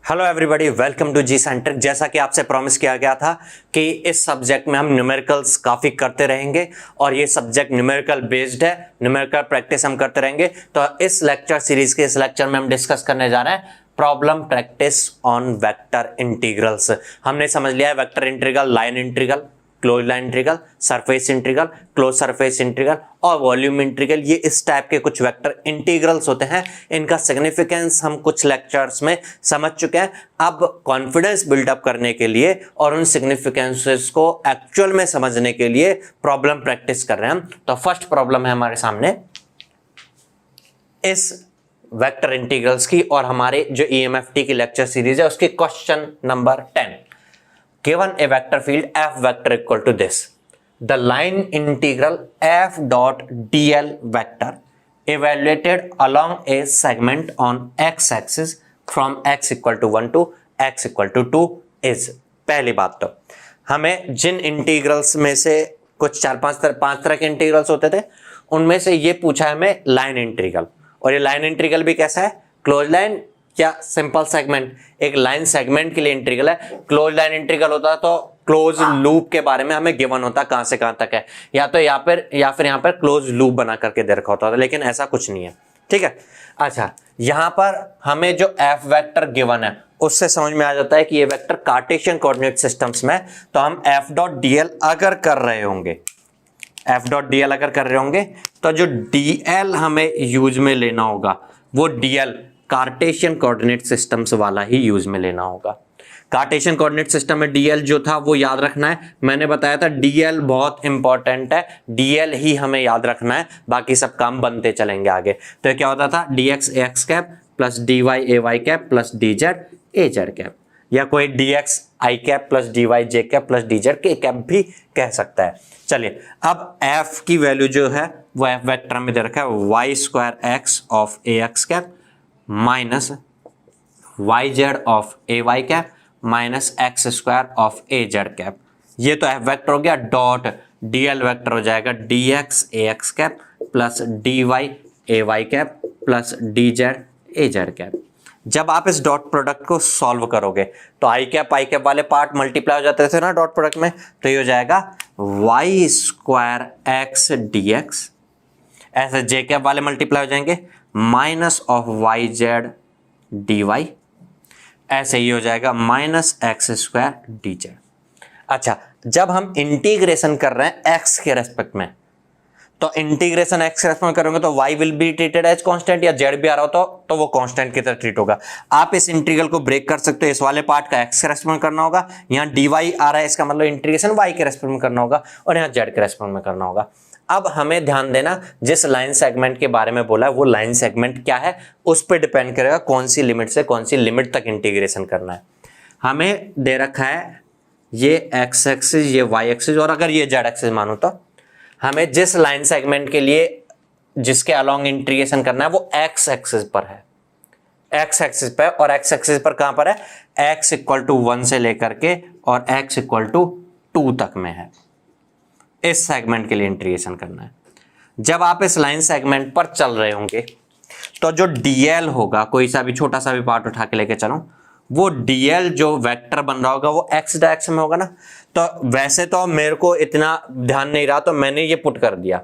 Hello everybody, welcome to g center. जैसा कि आपसे प्रॉमिस किया गया था कि इस सब्जेक्ट में हम न्यूमेरिकल्स काफ़ी करते रहेंगे और ये सब्जेक्ट न्यूमेरिकल बेस्ड है, न्यूमेरिकल प्रैक्टिस हम करते रहेंगे। तो इस लेक्चर सीरीज के इस लेक्चर में हम डिस्कस करने जा रहे हैं problem practice on vector integrals. हमने समझ लिया है vector integral, line integral, close line integral, surface integral, close surface integral और वॉल्यूम इंटीग्रल। ये इस टाइप के कुछ वेक्टर इंटीग्रल्स होते हैं। इनका सिग्निफिकेंस हम कुछ लेक्चर्स में समझ चुके हैं। अब कॉन्फिडेंस बिल्डअप करने के लिए और उन सिग्निफिकेंसेस को एक्चुअल में समझने के लिए प्रॉब्लम प्रैक्टिस कर रहे हैं हम। तो फर्स्ट प्रॉब्लम है हमारे सामने इस वेक्टर इंटीग्रल्स की और हमारे जो EMFT की लेक्चर सीरीज है उसकी question number 10। Given a vector field f vector equal to this, the line integral f dot dl vector evaluated along a segment on x-axis from x equal to 1 to x equal to 2 is। पहली बात तो हमें जिन integrals में से कुछ पांच तरह के इंटीग्रल्स होते थे उनमें से ये पूछा है हमें लाइन इंटीग्रल। और ये लाइन इंटीग्रल भी कैसा है? क्लोज लाइन क्या सिंपल सेगमेंट? एक लाइन सेगमेंट के लिए इंटीग्रल है। क्लोज लाइन इंटीग्रल होता है तो क्लोज लूप के बारे में हमें गिवन होता है कहां से कहां तक है, या तो यहाँ पर यहाँ पर क्लोज लूप बना करके दे रखा होता है, लेकिन ऐसा कुछ नहीं है। ठीक है। अच्छा, यहाँ पर हमें जो एफ वेक्टर गिवन है उससे समझ में आ जाता है कि ये वेक्टर कार्टेशियन कोऑर्डिनेट सिस्टम्स में, तो हम एफ डॉट डीएल अगर कर रहे होंगे, एफ डॉट डीएल अगर कर रहे होंगे तो जो डीएल हमें यूज में लेना होगा वो डीएल कार्टेशियन कोऑर्डिनेट सिस्टम्स वाला ही यूज में लेना होगा। कार्टेशियन कोऑर्डिनेट सिस्टम में डीएल जो था वो याद रखना है। मैंने बताया था डीएल बहुत इंपॉर्टेंट है, डीएल ही हमें याद रखना है, बाकी सब काम बनते चलेंगे आगे। तो क्या होता था? dx ax cap plus dy ay cap plus dz az cap, या कोई dx i cap plus dy j cap plus dz k cap भी कह सकता है। चलिए, अब f की वैल्यू जो है वो f वेक्टर में दे रखा है y square x of ax cap minus y z of a y cap minus x square of a z cap. ये तो एफ वेक्टर हो गया। डॉट डीएल वेक्टर हो जाएगा d x a x cap plus d y a y cap plus d z a z cap. जब आप इस dot product को सॉल्व करोगे तो आई कैप वाले पार्ट मल्टीप्लाई हो जाते थे ना डॉट प्रोडक्ट में, तो ये हो जाएगा y square x d x, ऐसे जे कैप वाले मल्टीप्लाई हो जाएंगे minus of y z d y, ऐसे ही हो जाएगा minus x square d z. अच्छा, जब हम इंटीग्रेशन कर रहे हैं एक्स के रेस्पेक्ट में, तो इंटीग्रेशन एक्स के रेस्पेक्ट में करेंगे तो y will be treated as constant, या जेड भी आ रहा हो तो वो कांस्टेंट की तरह ट्रीट होगा। आप इस इंटीग्रल को ब्रेक कर सकते हो, इस वाले पार्ट का एक्स के रेस्पेक्ट में करना होगा, यहाँ डी वाई आ रहा है इसका मतलब इंटीग्रेशन वाई के रेस्पेक्ट में करना होगा, और यहाँ जेड के रेस्पेक्ट में करना होगा। अब हमें ध्यान देना, जिस लाइन सेगमेंट के बारे में बोला है वो लाइन सेगमेंट क्या है उस पर डिपेंड करेगा कौन सी लिमिट से कौन सी लिमिट तक इंटीग्रेशन करना है। हमें दे रखा है ये एक्स एक्सिस, ये वाई एक्सिस, और अगर ये जेड एक्सिस मानो तो हमें जिस लाइन सेगमेंट के लिए जिसके अलोंग इंटीग्रेशन करना है वो एक्स एक्सिस पर है, एक्स एक्सिस पर, और एक्स एक्सिस पर कहां पर है? एक्स इक्वल टू 1 से लेकर के और एक्स इक्वल टू 2 तक में है। इस सेगमेंट के लिए इंटीग्रेशन करना है। जब आप इस लाइन सेगमेंट पर चल रहे होंगे तो जो डीएल होगा, कोई सा भी छोटा सा भी पार्ट उठा के लेके चलो, वो डीएल जो वेक्टर बन रहा होगा वो एक्स डायरेक्शन में होगा ना। तो वैसे तो मेरे को इतना ध्यान नहीं रहा तो मैंने ये पुट कर दिया।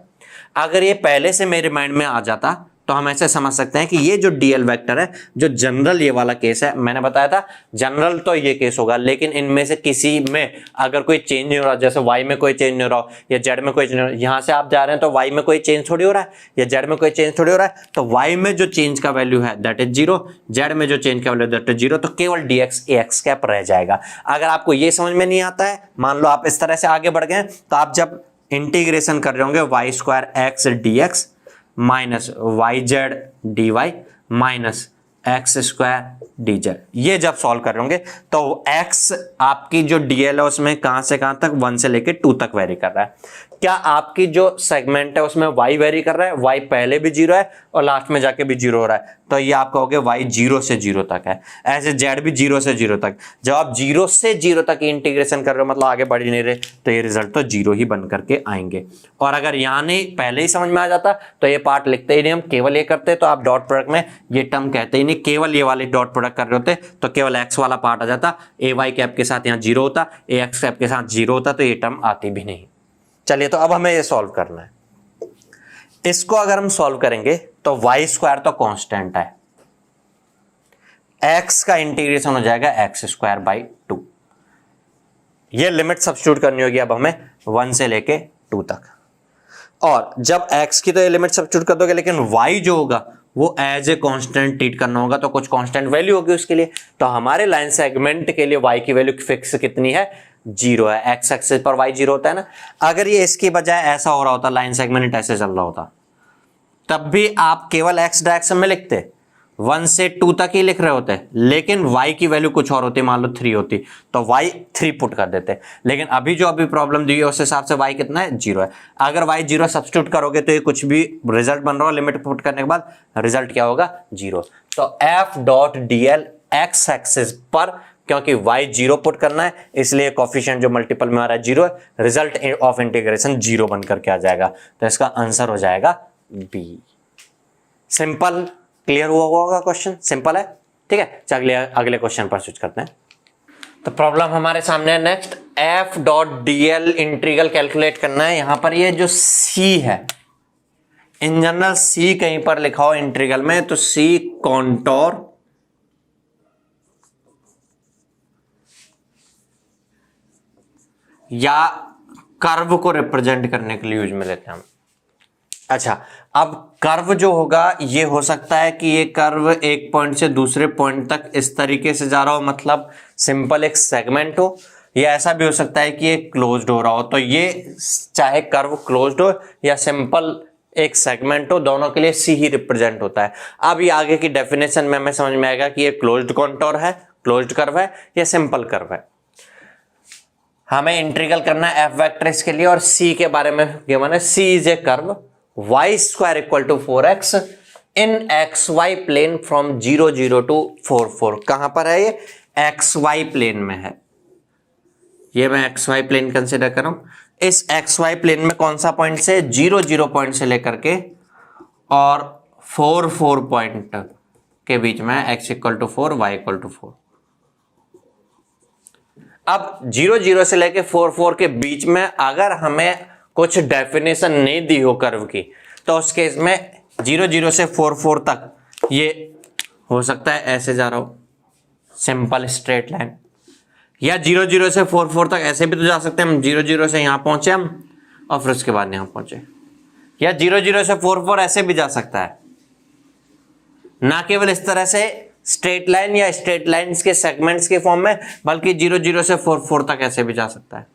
अगर ये पहले से मेरे माइंड में आ जाता तो हम ऐसे समझ सकते हैं कि ये जो डीएल वेक्टर है, जो जनरल ये वाला केस है, मैंने बताया था जनरल तो ये केस होगा, लेकिन इनमें से किसी में अगर कोई चेंज नहीं हो रहा, जैसे वाई में कोई चेंज नहीं हो रहा या जेड में कोई चेंज नहीं हो रहा, यहाँ से आप जा रहे हैं तो वाई में कोई चेंज थोड़ी हो रहा है या जेड में कोई चेंज थोड़ी हो रहा है, तो वाई में जो चेंज का वैल्यू है दैट इज 0, जेड में जो चेंज का वैल्यू दैट इज 0, तो केवल D x a x cap रह जाएगा। अगर आपको ये समझ में नहीं आता है, मान लो आप इस तरह से आगे बढ़ गए, तो आप जब इंटीग्रेशन कर रहे होंगे y square x d x minus y z d y minus x square d z, ये जब सॉल्व कर रहे होंगे तो एक्स आपकी जो डीएल है उसमें कहां से कहां तक 1 से लेके 2 तक वेरी कर रहा है। क्या आपकी जो सेगमेंट है उसमें वाई वेरी कर रहा है? वाई पहले भी 0 है और लास्ट में जाके भी 0 हो रहा है, तो ये आपका हो गया y 0 से 0 तक है। ऐसे z भी 0 से 0 तक। जब आप 0 से 0 तक इंटीग्रेशन कर रहे हो मतलब आगे बढ़ ही नहीं रहे, तो ये रिजल्ट तो 0 ही बन करके आएंगे। और अगर यहाँ नहीं पहले ही समझ में आ जाता तो ये पार्ट लिखते ही नहीं, हम केवल ये करते, तो आप डॉट प्रोडक्ट में ये टर्म कहते ही नहीं, केवल ये वाले डॉट प्रोडक्ट कर रहे होते तो केवल x वाला पार्ट आ जाता, ay कैप के साथ यहाँ 0 होता, ax कैप के साथ 0 होता, तो ये टर्म आती भी नहीं। चलिए, तो अब हमें ये सॉल्व करना है। इसको अगर हम सॉल्व करेंगे तो y स्क्वायर तो कांस्टेंट है, x का इंटीग्रेशन हो जाएगा x स्क्वायर बाई 2। ये लिमिट सब्स्टिट्यूट करनी होगी अब हमें 1 से लेके 2 तक। और जब x की तो ये लिमिट सब्स्टिट्यूट कर दोगे, लेकिन y जो होगा वो एज ए कांस्टेंट ट्रीट करना होगा, तो कुछ कांस्टेंट वैल्यू होगी उसके लिए। तो हमारे लाइन सेगमेंट के लिए y की वैल्यू फिक्स कितनी है, 0 है। x एक्सिस पर y 0 होता है ना। अगर ये इसकी बजाय ऐसा हो रहा होता, लाइन सेगमेंट ऐसे चल रहा होता, तब भी आप केवल x डायरेक्शन में लिखते, 1 से 2 तक ही लिख रहे होते, लेकिन y की वैल्यू कुछ और होती, मान लो 3 होती, तो y 3 पुट कर देते। लेकिन अभी जो अभी प्रॉब्लम दी है उस हिसाब से y कितना है, 0 है। अगर y 0 सब्स्टिट्यूट करोगे तो ये कुछ भी रिजल्ट बन रहा हो, लिमिट पुट करने के बाद रिजल्ट क्या होगा, 0। तो f dot dl x axis पर, क्योंकि y 0 पुट करना है इसलिए कोफिशिएंट जो मल्टीपल में आ रहा है 0 है, रिजल्ट ऑफ इंटीग्रेशन 0 बन करके आ जाएगा। तो इसका आंसर हो जाएगा B। सिंपल, क्लियर हुआ होगा क्वेश्चन, सिंपल है, ठीक है। चलिए अगले क्वेश्चन पर स्विच करते हैं। तो प्रॉब्लम हमारे सामने है next, f dot dl integral calculate करना है। यहां पर ये जो c है, इन जनरल c कहीं पर लिखा हो इंटीग्रल में, तो c कॉन्टोर या कर्व को रिप्रेजेंट करने के लिए यूज में लेते हैं हम। अच्छा, अब कर्व जो होगा ये हो सकता है कि ये कर्व एक पॉइंट से दूसरे पॉइंट तक इस तरीके से जा रहा हो, मतलब सिंपल एक सेगमेंट हो, या ऐसा भी हो सकता है कि ये क्लोज्ड हो रहा हो। तो ये चाहे कर्व क्लोज्ड हो या सिंपल एक सेगमेंट हो, दोनों के लिए सी ही रिप्रेजेंट होता है। अब ये आगे की डेफिनेशन में हमें समझ में आएगा कि ये क्लोज्ड कॉन्टोर है, क्लोज्ड कर्व है या सिंपल कर्व है। हमें इंटीग्रल करना है एफ वेक्टर इसके लिए, और सी के बारे में गिवन है, C is a curve y square equal to 4x in xy plane from 0 0 to 4 4। कहां पर है ये, xy प्लेन में है। ये मैं xy प्लेन कंसिडर कर रहा हूं। इस xy प्लेन में कौन सा पॉइंट से, 0 0 पॉइंट से लेकर के और 4 4 पॉइंट के बीच में, x equal to 4 y equal to 4। अब 0 0 से लेकर 4 4 के बीच में अगर हमें कुछ डेफिनेशन नहीं दी हो कर्व की, तो उस केस में 0 0 से 4 4 तक ये हो सकता है ऐसे जा रहा हो, सिंपल स्ट्रेट लाइन, या 0 0 से 4 4 तक ऐसे भी तो जा सकते हैं। हम 0 0 से यहां पहुंचे हम और फिर उसके बाद यहां पहुंचे, या 0 0 से 4 4 ऐसे भी जा सकता है, ना केवल इस तरह से स्ट्रेट लाइन या स्ट्रेट लाइंस के सेगमेंट्स के फॉर्म में, बल्कि 0 0 से 4 4 तक ऐसे भी जा सकता है,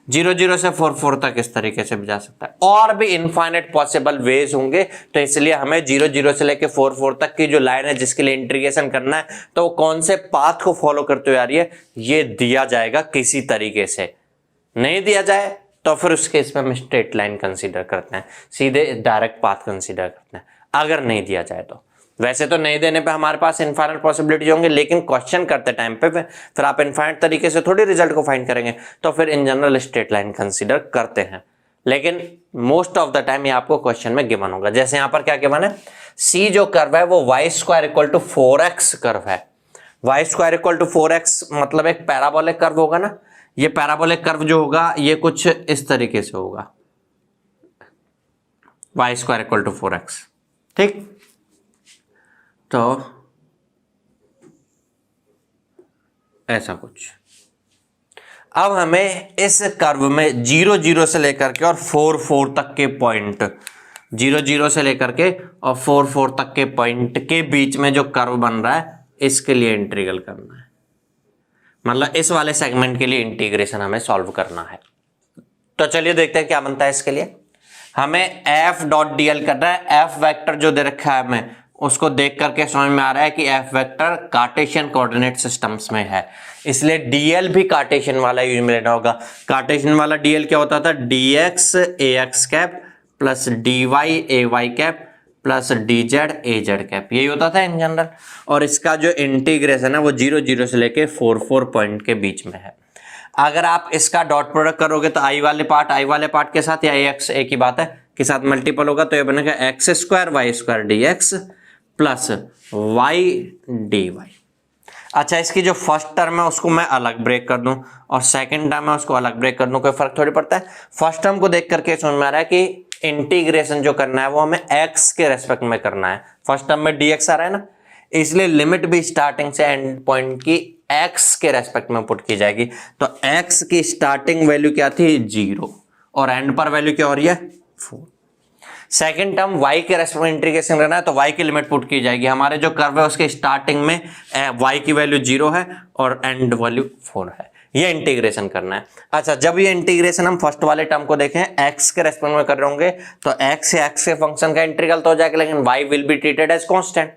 0 0 से 4 4 तक इस तरीके से भी जा सकता है, और भी इनफाइनाइट पॉसिबल वेज होंगे। तो इसलिए हमें 0 0 से लेके 4 4 तक की जो लाइन है जिसके लिए इंटीग्रेशन करना है, तो वो कौन से पाथ को फॉलो करते हुए आ रही है, ये दिया जाएगा किसी तरीके से। नहीं दिया जाए तो फिर उस केस में हम स्ट्रेट लाइन कंसीडर करते हैं, सीधे डायरेक्ट पाथ कंसीडर करते हैं। अगर नहीं दिया जाए तो, वैसे तो नहीं देने पे हमारे पास इनफाइनाइट पॉसिबिलिटीज होंगे, लेकिन क्वेश्चन करते टाइम पे फिर आप इनफाइनाइट तरीके से थोड़ी रिजल्ट को फाइंड करेंगे, तो फिर in general straight line consider करते हैं। लेकिन मोस्ट ऑफ द टाइम ये आपको क्वेश्चन में गिवन होगा। जैसे यहाँ पर क्या गिवन है, सी जो कर्व है वो y square equal to 4x curve है। y square equal to 4x मतलब एक पैराबोलिक कर्व होगा ना। ये पैराबोलिक कर्व जो होगा ये कुछ इस तरीके से होगा, y square equal to 4x, ठीक। तो ऐसा कुछ। अब हमें इस कर्व में 0 0 से लेकर के और 4 4 तक के पॉइंट, 0 0 से लेकर के और 4 4 तक के पॉइंट के बीच में जो कर्व बन रहा है, इसके लिए इंटीग्रल करना है। मतलब इस वाले सेगमेंट के लिए इंटीग्रेशन हमें सॉल्व करना है। तो चलिए देखते हैं क्या बनता है इसके लिए। हमें f डॉट dl करना है। f वेक्टर जो दे रखा है हमें, उसको देख करके समझ में आ रहा है कि f vector Cartesian coordinate systems में है, इसलिए dl भी कार्टेशियन वाला यूज में लेना होगा। कार्टेशियन वाला dl क्या होता था, dx ax cap plus dy ay cap plus d z a z cap, यही होता था इन जनरल। और इसका जो इंटीग्रेशन है वो 0 0 से लेके 4 4 पॉइंट के बीच में है। अगर आप इसका डॉट प्रोडक्ट करोगे तो आई वाले पार्ट के साथ या एक्स एक ही बात है के साथ मल्टीपल होगा, तो ये बनेगा x square y square d x plus y d y. अच्छा, इसकी जो फर्स्ट टर्म है उसको मैं अलग ब्रेक कर दूं और सेकंड टर्म है उसको अलग ब्रेक कर दूं, कोई फर्क थोड़ी पड़ता है। फर्स्ट टर्म को देख करके समझ में आ रहा है कि इंटीग्रेशन जो करना है वो हमें x के रेस्पेक्ट में करना है। फर्स्ट टर्म में dx आ रहा है ना, इसलिए लिमिट भी स्टार्टिंग से एंड पॉइंट की x के रेस्पेक्ट में पुट की जाएगी। तो x की स्टार्टिंग वैल्यू क्या थी 0 और एंड पर वैल्यू क्या हो रही है 4। सेकेंड टर्म y के रेस्पेक्ट में इंटीग्रेशन करना है तो y की लिमिट पुट की जाएगी। हमारे जो कर्व है उसके स्टार्टिंग में y की वैल्यू 0 है और एंड वैल्यू 4 है, ये इंटीग्रेशन करना है। अच्छा, जब ये इंटीग्रेशन हम फर्स्ट वाले टर्म को देखें x के रेस्पेक्ट में कर रहे होंगे तो x के फंक्शन का इंटीग्रल तो हो जाएगा, लेकिन y will be treated as constant.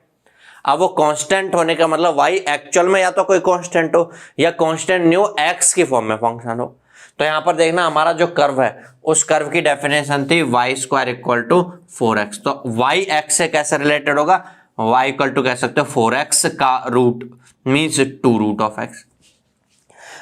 अब वो कांस्टेंट होने का मतलब y एक्चुअल में या तो कोई कांस्टेंट हो या कांस्टेंट न्यू x की फॉर्म में फंक्शन हो। तो यहां पर देखना हमारा जो कर्व है उस कर्व की डेफिनेशन थी Y square equal to 4x। तो y x से कैसे रिलेटेड होगा, y इक्वल टू कह सकते हो 4x का root means 2 root of x।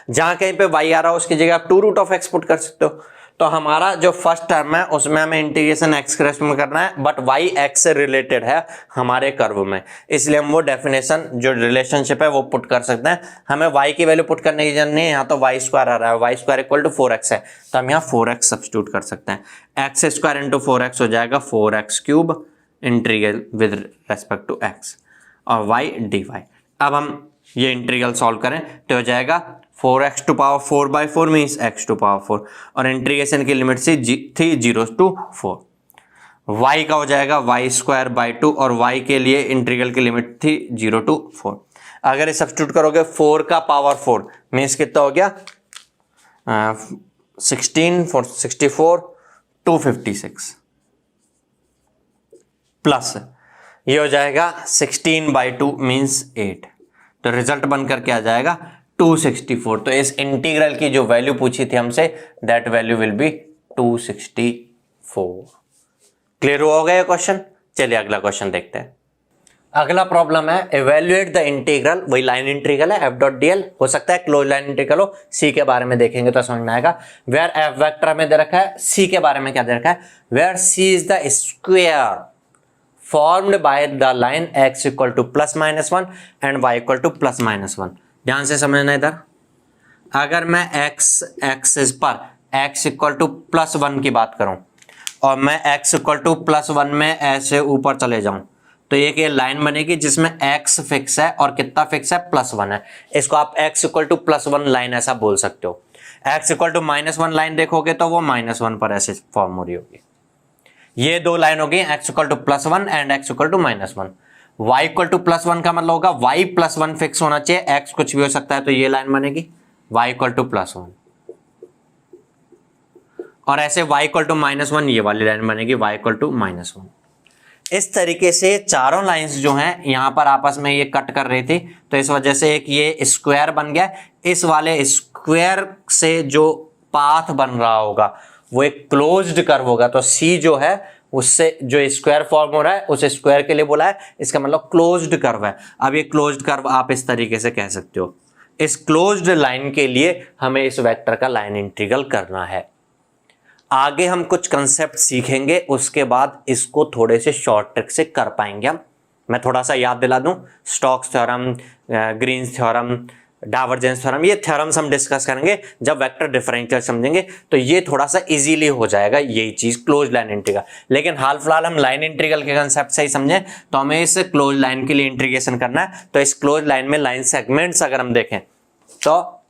जहां कहीं पे y आ रहा हो उसकी जगह आप 2 रूट ऑफ x पुट कर सकते हो। तो हमारा जो फर्स्ट टर्म है उसमें हमें इंटीग्रेशन x के रेस्पेक्ट में करना है, बट y x से रिलेटेड है हमारे कर्व में, इसलिए हम वो डेफिनेशन जो रिलेशनशिप है वो पुट कर सकते हैं। हमें y की वैल्यू पुट करने की जरूरत नहीं है, यहाँ तो y स्क्वायर आ रहा है, y square equal to 4x है तो हम यहाँ 4x सब्स्टिट्यूट कर सकते हैं। x स्क्वायर इंटू 4x हो जाएगा 4x cube integral with respect to x और y dy। अब हम ये इंटीग्रल सॉल्व करें तो हो जाएगा 4x to power 4 by 4 means x to power 4 और इंटीग्रेशन की लिमिट थी 0 टू 4। y का हो जाएगा y स्क्वायर बाई 2 और y के लिए इंटीग्रल की लिमिट थी 0 टू 4। अगर ये सब्स्टिट्यूट करोगे 4 का पावर 4 मीन्स कितना हो गया 16 4 64 256 प्लस ये हो जाएगा 16 बाई 2 मीन्स 8। तो रिजल्ट बनकर के आ जाएगा 264। तो इस इंटीग्रल की जो वैल्यू पूछी थी हमसे that value will be 264। Clear हो गया क्वेश्चन। चलिए अगला क्वेश्चन देखते हैं। अगला प्रॉब्लम है इवेल्युएट द इंटीग्रल, वही लाइन इंटीग्रल है f डॉट dl, हो सकता है क्लोज लाइन इंटीग्रल हो। c के बारे में देखेंगे तो समझ में आएगा। वेयर f वेक्टर हमें दे रखा है, c के बारे में क्या दे रखा है, where c is the square formed by the line x equal to plus minus 1 and y equal to plus minus 1। ध्यान से समझना इधर, अगर मैं x एक्सिस पर x इक्वल टू प्लस 1 की बात करूं और मैं x इक्वल टू प्लस 1 में ऐसे ऊपर चले जाऊं तो ये लाइन बनेगी जिसमें x फिक्स है और कितना फिक्स है प्लस 1 है। इसको आप x equal to plus 1 line ऐसा बोल सकते हो। x equal to minus 1 line देखोगे तो वो माइनस 1 पर ऐसे फॉर्म हो रही होगी। ये दो लाइन हो गई x equal to plus 1 and x equal to minus 1। y equal to plus 1 का मतलब होगा y प्लस 1 फिक्स होना चाहिए, x कुछ भी हो सकता है, तो ये लाइन बनेगी y इक्वल टू प्लस 1 और ऐसे y इक्वल टू माइनस 1 ये वाली लाइन बनेगी y इक्वल टू माइनस 1। इस तरीके से चारों लाइंस जो हैं यहां पर आपस में ये कट कर रही थी तो इस वजह से एक ये स्क्वायर बन गया। इस वाले स्क्वायर से जो पाथ बन रहा होगा वो एक क्लोज्ड कर्व होगा। तो C जो है उससे जो स्क्वायर फॉर्म हो रहा है उस स्क्वायर के लिए बोला है, इसका मतलब क्लोज्ड कर्व है। अब ये क्लोज्ड कर्व आप इस तरीके से कह सकते हो। इस क्लोज्ड लाइन के लिए हमें इस वेक्टर का लाइन इंटीग्रल करना है। आगे हम कुछ कंसेप्ट सीखेंगे, उसके बाद इसको थोड़े से शॉर्ट ट्रिक से कर पाएंगे हम। मैं थोड़ा सा याद दिला दूं, Stokes theorem, Green's theorem, divergence theorem, ये थ्योरम्स हम डिस्कस करेंगे जब वेक्टर डिफरेंशियल समझेंगे तो ये थोड़ा सा इजीली हो जाएगा यही चीज क्लोज लाइन इंटीग्रल। लेकिन हाल फिलहाल हम लाइन इंटीग्रल के कंसेप्ट से ही समझें तो हमें इस क्लोज लाइन के लिए इंटीग्रेशन करना है। तो इस क्लोज लाइन में लाइन सेगमेंट्स अगर हम देखें तो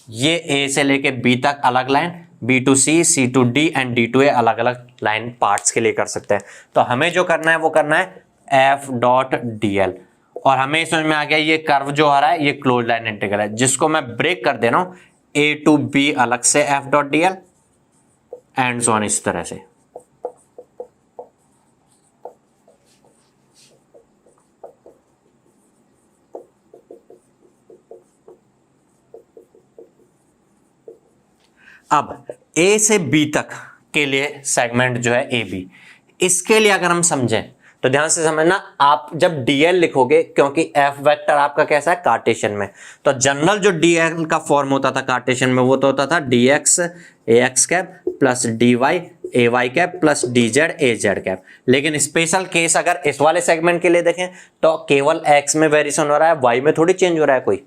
ये ए से लेके बी तक अलग line, B to C, C to D and D to A अलग अलग लाइन पार्ट्स के लिए कर सकते हैं। तो हमें जो करना है वो करना है एफ डॉट डी एल और हमें समझ में आ गया ये कर्व जो आ रहा है ये क्लोज लाइन इंटीग्रल है जिसको मैं ब्रेक कर दे रहा हूं ए टू बी अलग से F dot D L and so on इस तरह से। अब ए से बी तक के लिए सेगमेंट जो है ए बी, इसके लिए अगर हम समझें तो ध्यान से समझना, आप जब डीएल लिखोगे, क्योंकि एफ वेक्टर आपका कैसा है कार्टेशियन में, तो जनरल जो डीएल का फॉर्म होता था कार्टेशियन में वो तो होता था dx a x cap plus d y a y cap plus d z a z cap. लेकिन स्पेशल केस अगर इस वाले सेगमेंट के लिए देखें तो केवल एक्स में वेरिएशन हो रहा है, वाई में थोड़ी चेंज हो रहा है कोई,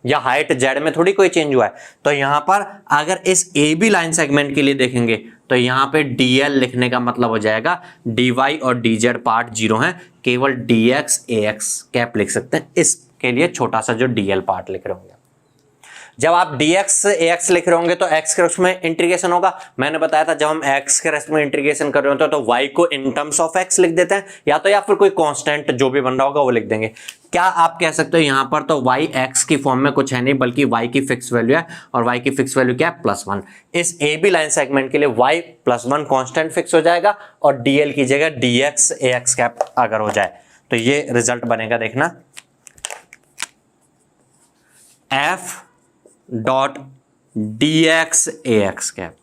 या हाइट जेड में थोड़ी कोई चेंज हुआ है। तो यहां पर अगर इस ए बी लाइन सेगमेंट के लिए देखेंगे तो यहां पे डीएल लिखने का मतलब हो जाएगा डी वाई और डी जेड पार्ट जीरो है, केवल D x a x cap लिख सकते हैं, इसके लिए छोटा सा जो डीएल पार्ट लिख रहे होंगे। जब आप dx से ax लिख रहे होंगे तो x के रेस्पेक्ट में इंटीग्रेशन होगा। मैंने बताया था जब हम x के रेस्पेक्ट में इंटीग्रेशन कर रहे होते हैं तो y को इन टर्म्स ऑफ x लिख देते हैं, या फिर कोई कांस्टेंट जो भी बन रहा होगा वो लिख देंगे। क्या आप कह सकते हो यहां पर तो y x की फॉर्म में कुछ है नहीं, बल्कि y की फिक्स वैल्यू है, और y की फिक्स वैल्यू क्या है +1। इस ए बी लाइन सेगमेंट के लिए y +1 कांस्टेंट फिक्स हो जाएगा, और dl की जगह dx ax कैप अगर हो जाए तो ये रिजल्ट बनेगा, देखना f dot D x a x cap.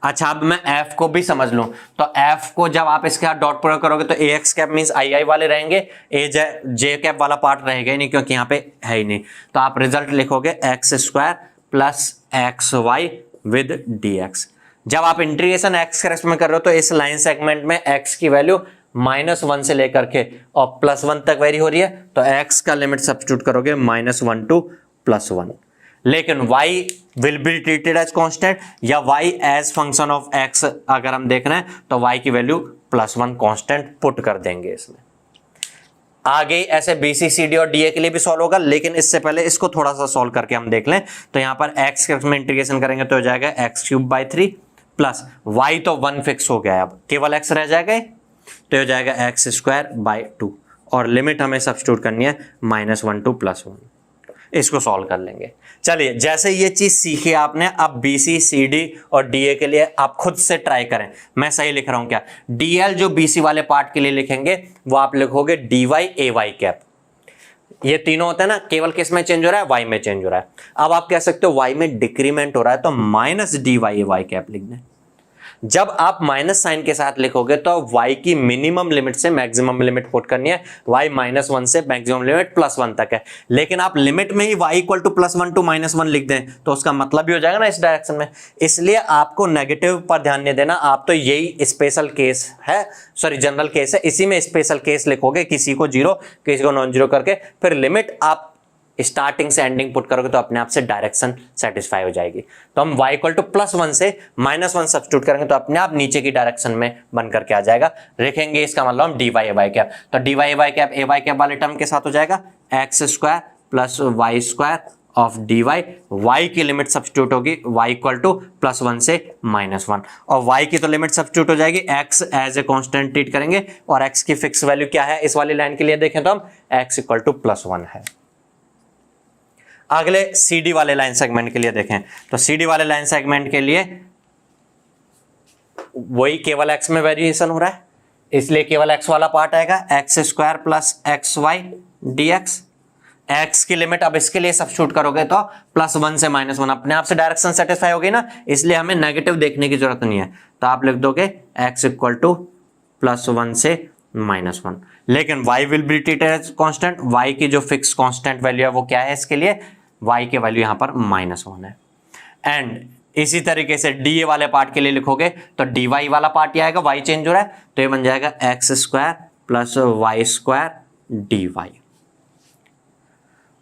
अच्छा, अब मैं f को भी समझ लूं तो f को जब आप इसके साथ डॉट प्रयोग करोगे तो ए एक्स कैप मीन्स आई आई वाले रहेंगे, ए जे कैप वाला पार्ट रहेगा ही नहीं क्योंकि यहाँ पे है ही नहीं। तो आप रिजल्ट लिखोगे x square plus x y with d x. जब आप इंटीग्रेशन एक्स के रेस्पेक्ट में कर रहे हो तो इस लाइन सेगमेंट में x की वैल्यू -1 से लेकर के और +1 तक वेरी हो रही है, तो x का लिमिट सब्स्टिट्यूट करोगे -1 टू +1। लेकिन y will be treated as constant या y as function of x अगर हम देख रहे हैं तो y की वैल्यू +1 कांस्टेंट पुट कर देंगे इसमें। आगे ऐसे बी सी सी डी और डी ए के लिए भी सॉल्व होगा, लेकिन इससे पहले इसको थोड़ा सा सॉल्व करके हम देख लें। तो यहां पर x के में इंटीग्रेशन करेंगे तो हो जाएगा x³/3 प्लस y तो 1 फिक्स हो गया है, अब केवल x रह जाएगा तो हो जाएगा x²/2 और लिमिट हमें सब्स्टिट्यूट करनी है -1 टू +1। इसको सॉल्व कर लेंगे। चलिए, जैसे ये चीज सीखी आपने, अब बी सी सी डी और डी ए के लिए आप खुद से ट्राई करें। मैं सही लिख रहा हूं क्या? डी एल जो बी सी वाले पार्ट के लिए लिखेंगे वो आप लिखोगे D y a y cap. ये तीनों होते हैं ना, केवल किस में चेंज हो रहा है? वाई में चेंज हो रहा है। अब आप कह सकते हो वाई में डिक्रीमेंट हो रहा है तो -dy ए वाई कैप लिख दें। जब आप माइनस साइन के साथ लिखोगे तो y की मिनिमम लिमिट से मैक्सिमम लिमिट पुट करनी है। y -1 से मैक्सिमम लिमिट +1 तक है, लेकिन आप लिमिट में ही y इक्वल टू +1 टू -1 लिख दें तो उसका मतलब भी हो जाएगा ना इस डायरेक्शन में। इसलिए आपको नेगेटिव पर ध्यान नहीं देना, आप तो यही स्पेशल केस है, सॉरी जनरल केस है, इसी में स्पेशल केस लिखोगे, किसी को 0 किसी को नॉन 0 करके, फिर लिमिट आप स्टार्टिंग से एंडिंग पुट करोगे तो अपने आप से डायरेक्शन सेटिस्फाई हो जाएगी। तो हम y इक्वल टू +1 से -1 सब्स्टिट्यूट करेंगे तो अपने आप नीचे की डायरेक्शन में बन करके आ जाएगा। लिखेंगे इसका मतलब हम dy ए वाई कैप, तो dy a y cap a y cap वाले टर्म के साथ हो जाएगा x² plus y² of dy। y की लिमिट सब्स्टिट्यूट होगी y इक्वल टू +1 से -1, और y की तो लिमिट सब्स्टिट्यूट हो जाएगी, x as a constant treat करेंगे, और x की फिक्स वैल्यू क्या है इस वाली लाइन के लिए देखें तो हम x इक्वल टू +1 है। अगले CD वाले लाइन सेगमेंट के लिए देखें तो CD वाले लाइन सेगमेंट के लिए वही केवल x में वेरिएशन हो रहा है, इसलिए केवल x वाला पार्ट आएगा, x² plus xy dx। x की लिमिट अब इसके लिए सब्स्टिट्यूट करोगे तो +1 से -1, अपने आप से डायरेक्शन सेटिस्फाई होगी ना, इसलिए हमें नेगेटिव देखने की जरूरत नहीं है। तो आप लिख दोगे x इक्वल टू +1 से -1, लेकिन y will be treated as constant. y की जो फिक्स कांस्टेंट वैल्यू है वो क्या है इसके लिए? y की वैल्यू यहां पर -1 है। एंड इसी तरीके से डी ए वाले पार्ट के लिए लिखोगे तो डी वाई वाला पार्ट ही आएगा, y चेंज हो रहा है तो ये बन जाएगा x² plus y² dy।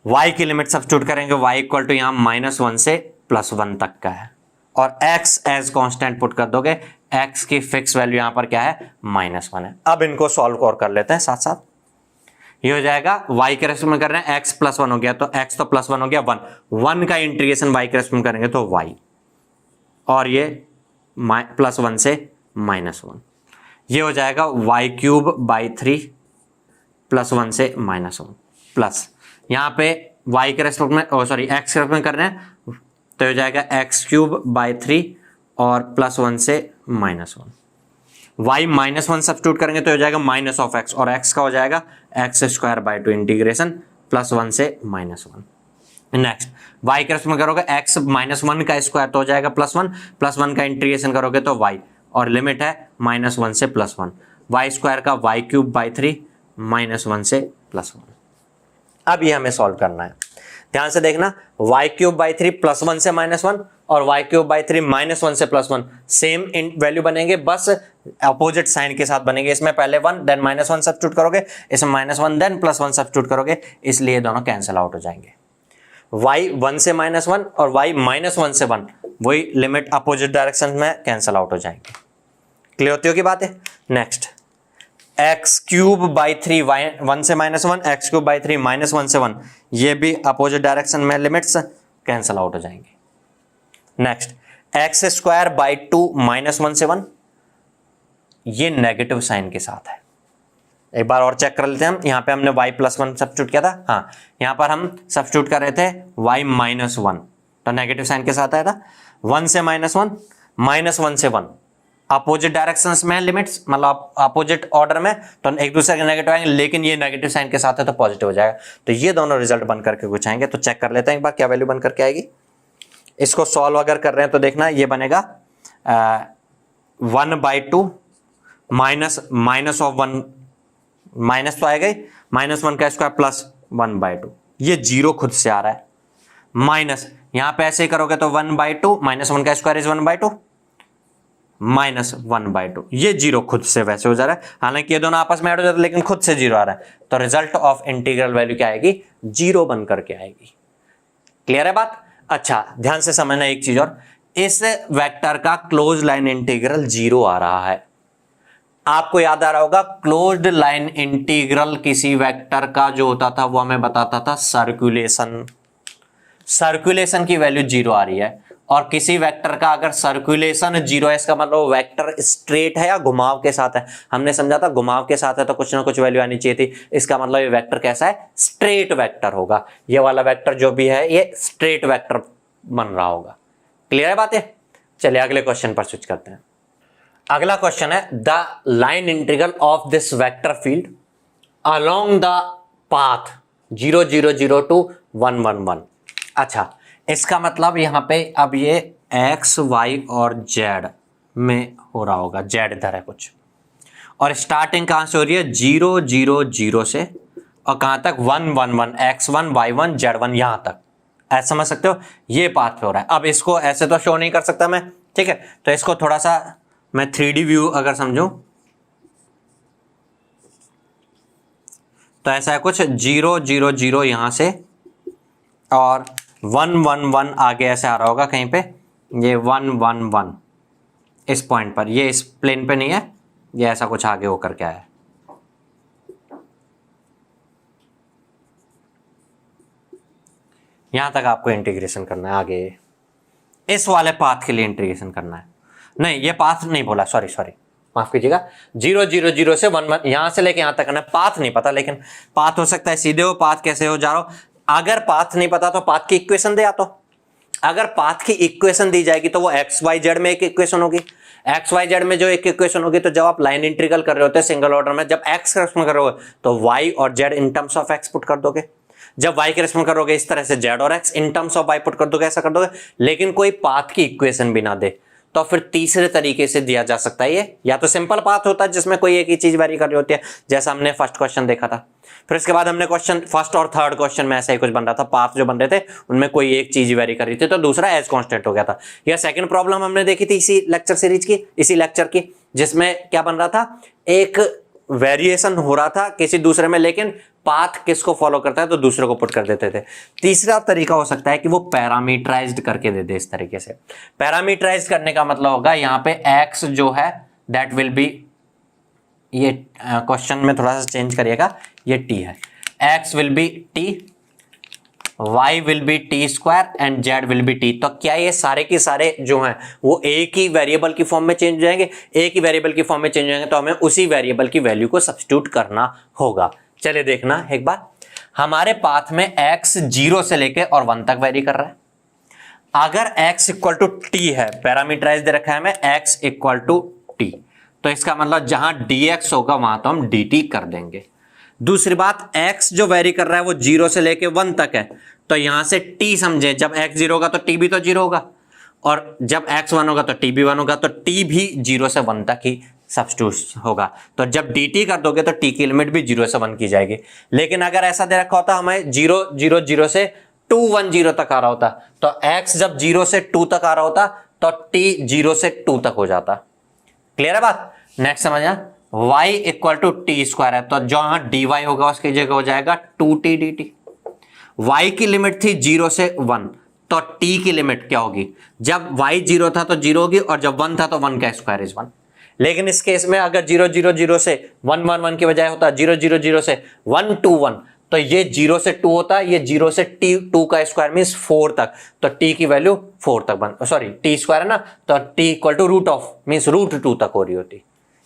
y की लिमिट सब्स्टिट्यूट करेंगे, y इक्वल टू यहां -1 से +1 तक का है, और x एज कांस्टेंट पुट कर दोगे, x की फिक्स वैल्यू यहां पर क्या है? -1 है। अब इनको सॉल्व और कर लेते हैं साथ साथ। ये हो जाएगा y के रेस्पेक्ट में कर रहे हैं, x +1 हो गया तो x तो +1 हो गया 1 का इंटीग्रेशन y के रेस्पेक्ट में करेंगे तो y, और ये +1 से -1, ये हो जाएगा y³/3 +1 से -1 प्लस यहाँ पे y के रेस्पेक्ट में x के रेस्पेक्ट में कर रहे हैं तो हो जाएगा x³/3 और +1 से -1। y -1 सब्स्टिट्यूट करेंगे तो हो जाएगा -x, और x का हो जाएगा x²/2 इंटीग्रेशन +1 से -1। नेक्स्ट y के रेस्पेक्ट में करोगे x -1 का स्क्वायर तो हो जाएगा +1 का इंटीग्रेशन करोगे तो y, और लिमिट है -1 से +1, वाई स्क्वायर का y³/3 -1 से +1। अब ये हमें सॉल्व करना है, ध्यान से देखना, y³/3 +1 से -1 और y³/3 -1 से +1 सेम वैल्यू बनेंगे, बस अपोजिट साइन के साथ बनेंगे। इसमें पहले 1 देन -1 सब्स्टिट्यूट करोगे, इसमें -1 देन +1 सब्स्टिट्यूट करोगे, इसलिए दोनों कैंसिल आउट हो जाएंगे। y 1 से -1 और y -1 से 1 वही लिमिट अपोजिट डायरेक्शन में कैंसिल आउट हो जाएंगे। क्लियर होती होगी बात है। नेक्स्ट x³/3 1 से -1, x³/3 -1 से 1, ये भी अपोजिट डायरेक्शन में लिमिट्स कैंसिल आउट हो जाएंगे। नेक्स्ट x²/2 -1 से 1, ये नेगेटिव साइन के साथ है। एक बार और चेक कर लेते हैं हम, यहां पे हमने y +1 सब्स्टिट्यूट किया था, हाँ यहां पर हम सब्स्टिट्यूट कर रहे थे y -1, तो नेगेटिव साइन के साथ आया था। 1 से -1, -1 से 1 अपोजिट डायरेक्शंस में लिमिट्स, मतलब अपोजिट ऑर्डर में, तो एक दूसरे के नेगेटिव आएंगे, लेकिन ये नेगेटिव साइन के साथ है तो पॉजिटिव हो जाएगा। तो ये दोनों रिजल्ट बन करके कुछ आएंगे, तो चेक कर लेते हैं एक बार क्या वैल्यू बन करके आएगी। इसको सॉल्व अगर कर रहे हैं तो देखना ये बनेगा 1/2 माइनस ऑफ 1, माइनस तो आएगा ही, -1 का स्क्वायर प्लस 1/2, ये जीरो खुद से आ रहा है, माइनस यहां पे ऐसे ही करोगे तो 1/2 -1 का स्क्वायर इज 1/2 -1/2, ये जीरो खुद से वैसे हो जा रहा है, हालांकि ये दोनों आपस में ऐड हो जाते हैं लेकिन खुद से जीरो आ रहा है, तो रिजल्ट ऑफ इंटीग्रल वैल्यू क्या आएगी, जीरो बन करके आएगी। क्लियर है बात। अच्छा ध्यान से समझना एक चीज और, इस वेक्टर का क्लोज लाइन इंटीग्रल जीरो आ रहा है। आपको याद आ रहा होगा क्लोज्ड लाइन इंटीग्रल किसी वेक्टर का जो होता था वो हमें बताता था सर्कुलेशन की वैल्यू जीरो आ रही है, और किसी वेक्टर का अगर सर्कुलेशन जीरो है इसका मतलब वेक्टर स्ट्रेट है या घुमाव के साथ है। हमने समझा था घुमाव के साथ है तो कुछ ना कुछ वैल्यू आनी चाहिए थी, इसका मतलब ये वेक्टर कैसा है, स्ट्रेट वेक्टर होगा। ये वाला वेक्टर जो भी है ये स्ट्रेट वेक्टर बन रहा होगा। क्लियर है बातें। चलिए अगले क्वेश्चन पर स्विच करते हैं। अगला क्वेश्चन है the line integral of this vector field along the path 0 0 0 to 1 1 1। अच्छा इसका मतलब यहां पे अब ये x y और z में हो रहा होगा, z इधर है कुछ, और स्टार्टिंग कहां से हो रही है 0 0 0 से, और कहां तक 1 1 1 x1 y1 z1 यहां तक, ऐसा समझ सकते हो ये पाथ पे हो रहा है। अब इसको ऐसे तो शो नहीं कर सकता मैं, ठीक है, तो इसको थोड़ा सा मैं 3D व्यू अगर समझूं तो ऐसा है कुछ 0 0 0 यहां से और 1 1 1 आगे ऐसे आ रहा होगा कहीं पे, ये 1 1 1 इस पॉइंट पर, ये इस प्लेन पे नहीं है, ये ऐसा कुछ आगे होकर के आया है। यहां तक आपको इंटीग्रेशन करना है, आगे इस वाले पाथ के लिए इंटीग्रेशन करना है। नहीं ये पाथ नहीं बोला, सॉरी माफ कीजिएगा, 0 0 0 से 1 1 यहां से लेके यहां तक करना है। पाथ नहीं पता, लेकिन पाथ हो सकता है सीधे हो, पाथ कैसे हो जा रहा हो। अगर पाथ नहीं पता तो पाथ की इक्वेशन दे, या तो अगर पाथ की इक्वेशन दी जाएगी तो वो एक्स वाई जेड में एक इक्वेशन होगी, एक्स वाई जेड में जो एक इक्वेशन होगी, तो जब आप लाइन इंटीग्रल कर रहे होते हैं सिंगल ऑर्डर में, जब एक्स के रेस्पेक्ट में करोगे तो वाई और Z in terms of x put कर दोगे, जब y के रेस्पेक्ट में करोगे इस तरह से z और x in terms of y put कर दोगे, ऐसा कर दोगे। लेकिन कोई पाथ की इक्वेशन भी ना दे तो फिर तीसरे तरीके से दिया जा सकता है ये, या तो सिंपल पाथ होता है जिसमें कोई एक ही चीज वेरी कर रही होती है, जैसा हमने फर्स्ट क्वेश्चन देखा था। फिर इसके बाद हमने क्वेश्चन फर्स्ट और थर्ड क्वेश्चन में ऐसा ही कुछ बन रहा था, पाथ जो बन रहे थे उनमें कोई एक चीज वेरी कर रही थी तो दूसरा एज कांस्टेंट हो गया था। यह सेकंड प्रॉब्लम हमने देखी थी इसी लेक्चर सीरीज की, इसी लेक्चर की, जिसमें क्या बन रहा था, एक वेरिएशन हो रहा था किसी दूसरे में, लेकिन पाथ किसको फॉलो करता है तो दूसरे को पुट कर देते थे। तीसरा तरीका हो सकता है कि वो पैरामीटराइज्ड करके दे दे। इस तरीके से पैरामीटराइज्ड करने का मतलब होगा यहाँ पे x जो है दैट विल बी, ये क्वेश्चन में थोड़ा सा चेंज करिएगा, ये t है, x will be t, y will B T square and z will be t। तो क्या ये सारे के सारे जो हैं वो एक ही वेरिएबल की फॉर्म में चेंज हो जाएंगे? एक ही वेरिएबल की फॉर्म में चेंज हो जाएंगे तो हमें उसी वेरिएबल की वैल्यू को सब्स्टिट्यूट करना होगा। चलिए देखना एक बार, हमारे पाथ में x 0 से लेके और 1 तक वेरी कर रहा है। अगर x इक्वल टू टी है, पैरामीटराइज दे रखा है हमें x इक्वल टू टी, तो इसका मतलब जहां dx होगा वहां तो हम dt कर देंगे। दूसरी बात, x जो वेरी कर रहा है वो 0 से लेके 1 तक है, तो यहां से t समझे, जब x 0 होगा तो t भी तो 0 होगा, और जब x 1 होगा तो t भी 1 होगा, तो t भी 0 से 1 तक ही सब्स्टिट्यूट होगा। तो जब dt कर दोगे तो t की लिमिट भी 0 से 1 की जाएगी। लेकिन अगर ऐसा दे रखा होता हमें 0 0 0 से 2 1 0 तक आ रहा होता, तो x जब 0 से 2 तक आ रहा होता तो t 0 से 2 तक हो जाता। क्लियर है बात? नेक्स्ट समझना, y equal to t square है, तो जो यहां dy होगा उसकी जगह हो जाएगा 2t dt। y की लिमिट थी 0 से 1, तो t की लिमिट क्या होगी? जब y 0 था तो 0 होगी, और जब 1 था तो 1 का स्क्वायर इज 1। लेकिन इस केस में अगर 0 0 0 से 1 1 1 की बजाय होता 0 0 0 से 1 2 1, तो ये 0 से 2 होता, ये 0 से t 2 का स्क्वायर मींस 4 तक, तो t की वैल्यू 4 तक बन, सॉरी t स्क्वायर है ना, तो t equal to root of means root 2 तक हो रही होती।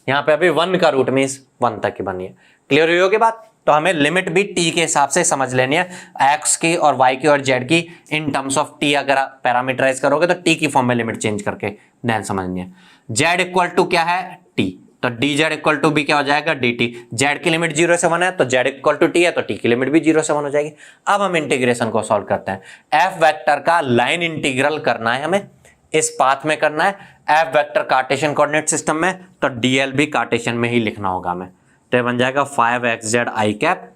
यहाँ पे अभी 1 का रूट मींस 1 तक की बनी है। क्लियर हुई होगी बात? तो हमें लिमिट भी t के हिसाब से समझ लेनी है, x की और y की और z की इन टर्म्स ऑफ t। अगर आप पैरामीटराइज करोगे तो t की फॉर्म में लिमिट चेंज करके ध्यान समझनी है। z इक्वल टू क्या है? t, तो dz इक्वल टू भी क्या हो जाएगा? dt। z की लिमिट 0 से 1 है तो z इक्वल टू t है, तो t की लिमिट भी 0 से 1 हो जाएगी। अब हम इंटीग्रेशन को सॉल्व करते हैं। f वेक्टर का लाइन इंटीग्रल करना है हमें, इस पाथ में करना है। f vector Cartesian coordinate system में, तो dl भी कार्टेशियन में ही लिखना होगा हमें। तो ये बन जाएगा 5xz i cap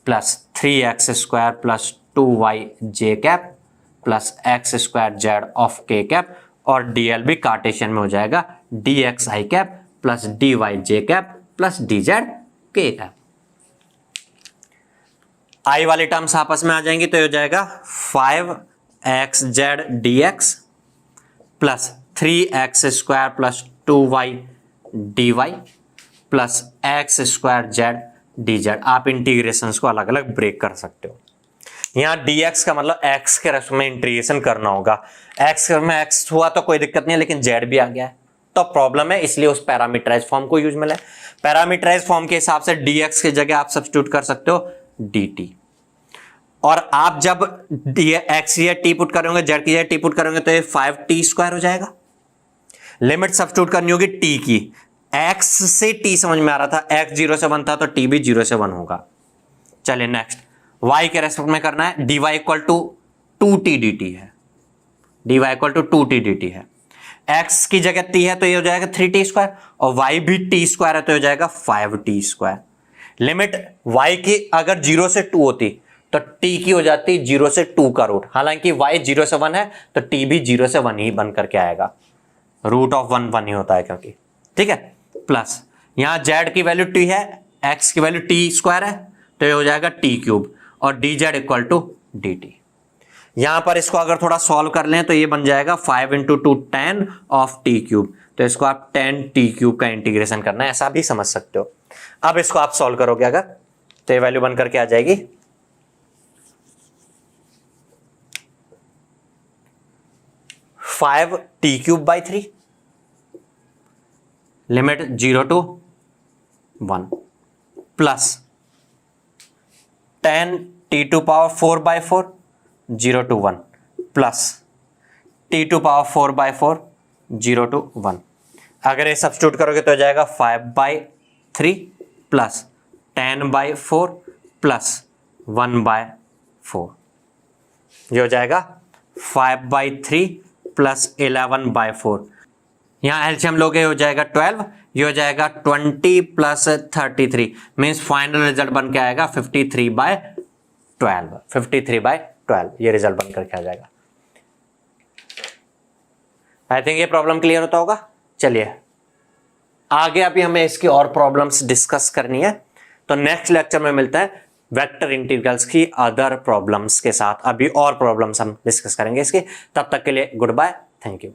plus 3x square plus 2y j cap plus x square z of k cap, और dl भी कार्टेशियन में हो जाएगा dx i cap plus dy j cap plus dz k cap. i वाले terms आपस में आ जाएंगे तो हो जाएगा 5xz dx plus 3x square plus 2y dy plus x square z dz। आप इंटीग्रेशन को अलग अलग ब्रेक कर सकते हो। यहाँ dx का मतलब x के रेस्पेक्ट में इंटीग्रेशन करना होगा। x में x हुआ तो कोई दिक्कत नहीं है, लेकिन z भी आ गया है तो प्रॉब्लम है, इसलिए उस पैरामीटराइज फॉर्म को यूज में ले। पैरामीटराइज फॉर्म के हिसाब से dx की जगह आप सब्स्टिट्यूट कर सकते हो dt, और आप जब x या t पुट करोगे, z की जगह t पुट करोगे तो ये 5t स्क्वायर हो जाएगा। लिमिट सब्स्टिट्यूट करनी होगी t की, x से t समझ में आ रहा था, x 0 से 1 था तो t भी 0 से 1 होगा। चलिए नेक्स्ट, y के रेस्पेक्ट में करना है, dy equal to 2t dt है, dy equal to 2t dt है। x की जगह t है तो ये हो जाएगा 3t स्क्वायर, और y भी t स्क्वायर है तो हो जाएगा 5t स्क्वायर। लिमिट y की अगर 0 से 2 होती तो t की हो जाती 0 से 2 का रूट, हालांकि y 0 से 1 है तो t भी 0 से 1 ही बन करके आएगा, रूट ऑफ 1 1 ही होता है क्योंकि, ठीक है। प्लस यहां z की वैल्यू t है, x की वैल्यू t स्क्वायर है तो ये हो जाएगा t क्यूब, और dz इक्वल टू dt। यहां पर इसको अगर थोड़ा सॉल्व कर लें तो ये बन जाएगा 5 इंटू 2 10 ऑफ t क्यूब, तो इसको आप 10t क्यूब का इंटीग्रेशन करना है, ऐसा भी समझ सकते हो। अब इसको आप सॉल्व करोगे अगर तो ये वैल्यू बन करके आ जाएगी 5t cube by 3, limit 0 to 1, plus 10t to power 4 by 4 0 to 1, plus t to power 4 by 4 0 to 1। अगर ये सब्स्टिट्यूट करोगे तो हो जाएगा 5 by 3 plus 10 by 4 plus 1 by 4, ये हो जाएगा 5 बाई 3 प्लस 11 बाई 4। यहाँ एलसीएम लोगे हो जाएगा 12, ये हो जाएगा 20 प्लस 33 मीन्स फाइनल रिजल्ट बन के आएगा 53 बाय 12, 53 बाय 12 ये रिजल्ट बन करके आ जाएगा। आई थिंक ये प्रॉब्लम क्लियर होता होगा। चलिए आगे अभी हमें इसकी और प्रॉब्लम्स डिस्कस करनी है, तो नेक्स्ट लेक्चर में मिलता है वेक्टर इंटीग्रल्स की अदर प्रॉब्लम्स के साथ। अभी और प्रॉब्लम्स हम डिस्कस करेंगे इसके, तब तक के लिए गुड बाय, थैंक यू।